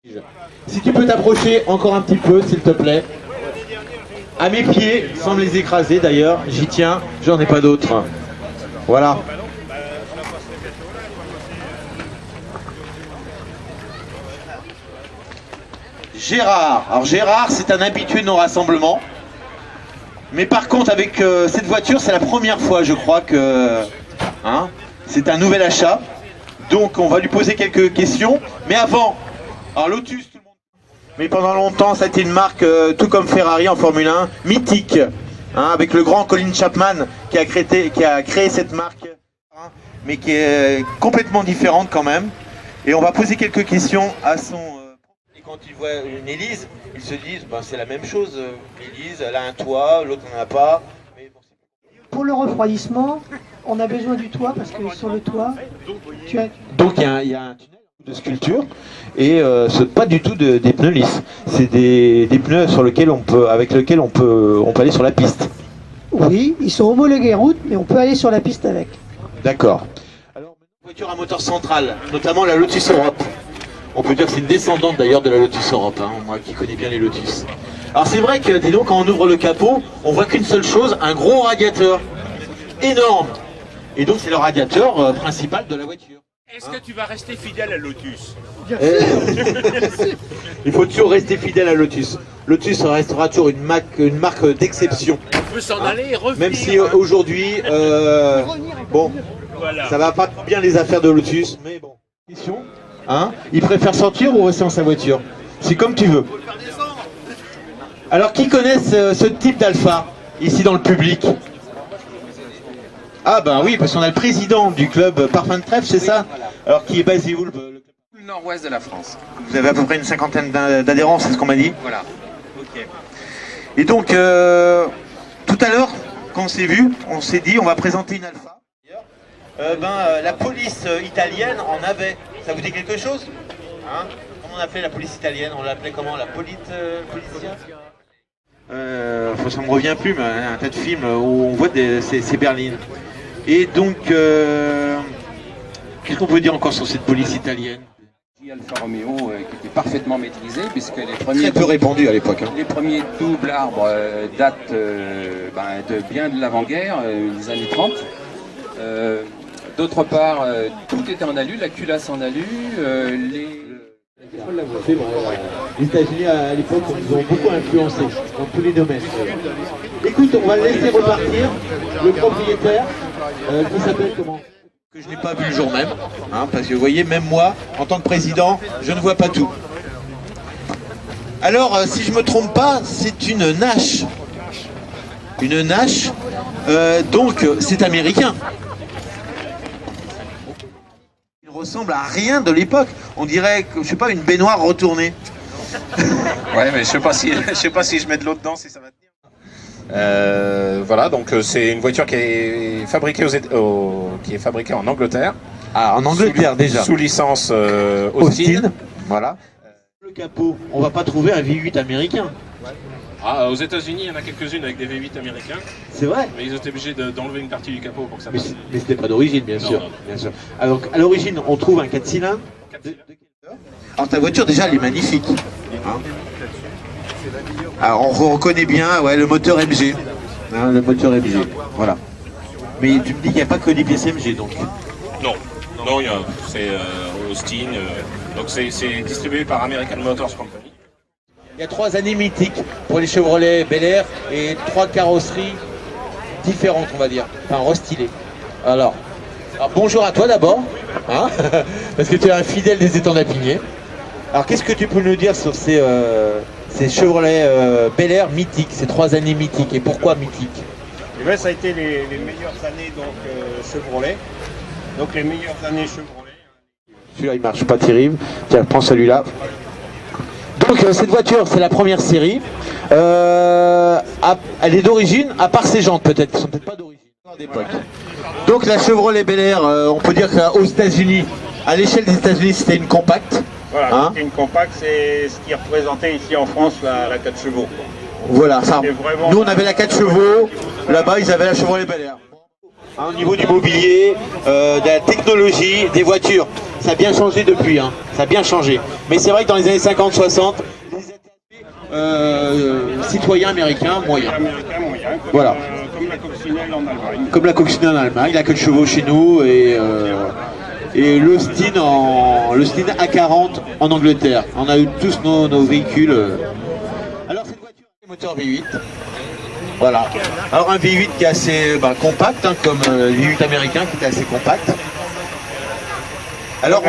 Si tu peux t'approcher encore un petit peu, s'il te plaît. À mes pieds, sans me les écraser d'ailleurs, j'y tiens, j'en ai pas d'autres. Voilà. Gérard. Alors Gérard, c'est un habitué de nos rassemblements. Mais par contre, avec cette voiture, c'est la première fois, je crois, que c'est un nouvel achat. Donc, on va lui poser quelques questions. Mais avant, alors Lotus, tout le monde. Mais pendant longtemps, ça a été une marque, tout comme Ferrari en Formule 1, mythique. Avec le grand Colin Chapman qui a créé cette marque, mais qui est complètement différente quand même. Et on va poser quelques questions à son... Et quand ils voient une Élise, ils se disent, ben, c'est la même chose. L'Élise, elle a un toit, l'autre n'en a pas. Mais bon, pour le refroidissement, on a besoin du toit parce que sur le toit, tu as... Donc il y a un tunnel de sculpture et ce pas du tout des pneus lisses. C'est des pneus sur lesquels avec lesquels on peut aller sur la piste. Oui, ils sont homologués route, mais on peut aller sur la piste avec. D'accord. Alors, une voiture à moteur central, notamment la Lotus Europe. On peut dire que c'est une descendante d'ailleurs de la Lotus Europe, moi qui connais bien les Lotus. Alors c'est vrai que, dis donc, quand on ouvre le capot, on voit qu'une seule chose, un gros radiateur. Énorme. Et donc c'est le radiateur principal de la voiture. Est-ce que tu vas rester fidèle à Lotus? Il faut toujours rester fidèle à Lotus. Lotus restera toujours une marque d'exception. On peut s'en aller et revenir. Même si aujourd'hui, bon, voilà. Ça va pas bien les affaires de Lotus, mais bon. Question, il préfère sortir ou rester dans sa voiture? C'est comme tu veux. Alors, qui connaît ce type d'Alfa, ici dans le public? Ah ben oui, parce qu'on a le président du club Parfum de Trèfle, c'est ça? Alors, qui est basé où le club? Le nord-ouest de la France. Vous avez à peu près une cinquantaine d'adhérents, c'est ce qu'on m'a dit? Voilà. Ok. Et donc, tout à l'heure, quand on s'est vu, on s'est dit on va présenter une Alfa. La police italienne en avait. Ça vous dit quelque chose? Comment on appelait la police italienne? On l'appelait comment? La policia? Ça me revient plus, mais un tas de films où on voit ces berlines. Et donc, qu'est-ce qu'on peut dire encore sur cette police italienne? Alfa Romeo qui était parfaitement maîtrisé puisque les premiers... Très peu répandu à l'époque. Les premiers doubles arbres datent de bien de l'avant-guerre, des années 30. D'autre part, tout était en alu, la culasse en alu, Les États-Unis à l'époque nous ont beaucoup influencé dans tous les domaines. Écoute, on va le laisser repartir, le propriétaire, qui s'appelle comment? Que je n'ai pas vu le jour même, parce que vous voyez, même moi, en tant que président, je ne vois pas tout. Alors, si je ne me trompe pas, c'est une Nash. Une Nash, donc c'est américain. Il ne ressemble à rien de l'époque. On dirait, que, je sais pas, une baignoire retournée. Ouais, mais je sais pas si je mets de l'eau dedans, si ça va tenir. Voilà, donc c'est une voiture qui est fabriquée en Angleterre. Ah, en Angleterre déjà. Sous licence Austin. Voilà. Le capot, on va pas trouver un V8 américain. Ah, aux États-Unis, il y en a quelques-unes avec des V8 américains. C'est vrai. Mais ils ont été obligés d'enlever une partie du capot pour que ça passe. Mais c'était pas d'origine, bien sûr. Non. Bien sûr. Alors, à l'origine, on trouve un 4 cylindres. Alors, ta voiture, déjà, elle est magnifique. Alors, on reconnaît bien le moteur MG. Le moteur MG. Voilà. Mais tu me dis qu'il n'y a pas que des pièces MG, donc. Non, c'est Austin. Donc c'est distribué par American Motors Company. Il y a 3 années mythiques pour les Chevrolet Bel Air et 3 carrosseries différentes, on va dire, enfin restylées. Alors bonjour à toi d'abord, parce que tu es un fidèle des étangs d'Apigné. Alors qu'est-ce que tu peux nous dire sur ces Chevrolet Bel Air mythiques, ces 3 années mythiques, et pourquoi mythiques? Et bien, ça a été les meilleures années Chevrolet. Donc les meilleures années Chevrolet. Celui-là il marche pas terrible. Tiens, prends celui-là. Donc cette voiture, c'est la première série. Elle est d'origine, à part ses jantes peut-être, qui sont peut-être pas d'origine d'époque. Donc la Chevrolet Bel Air, on peut dire qu'aux États-Unis, à l'échelle des États-Unis, c'était une compacte. Voilà, c'était une compacte, c'est ce qui représentait ici en France la 4 chevaux. Voilà, ça. Nous on avait la 4 chevaux, là-bas ils avaient la Chevrolet Bel Air. Au niveau du mobilier, de la technologie, des voitures, ça a bien changé depuis. Ça Ça a bien changé. Mais c'est vrai que dans les années 50-60, citoyens américains moyens. Américain moyen, Voilà. Comme la coccinelle en Allemagne. Comme la coccinelle en Allemagne, la queue de chevaux chez nous et l'Austin A40 en Angleterre. On a eu tous nos véhicules. Alors cette voiture a un moteur V8. Voilà. Alors un V8 qui est assez compact, hein, comme le V8 américain qui était assez compact. Alors,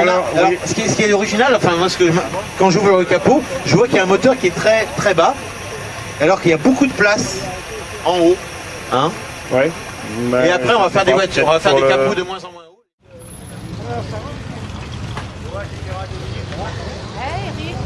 ce qui est original, enfin moi, quand j'ouvre le capot, je vois qu'il y a un moteur qui est très très bas, alors qu'il y a beaucoup de place en haut. Hein. Ouais. Et après on va faire des voitures, on va faire des capots de moins en moins hauts. Hey, Eric.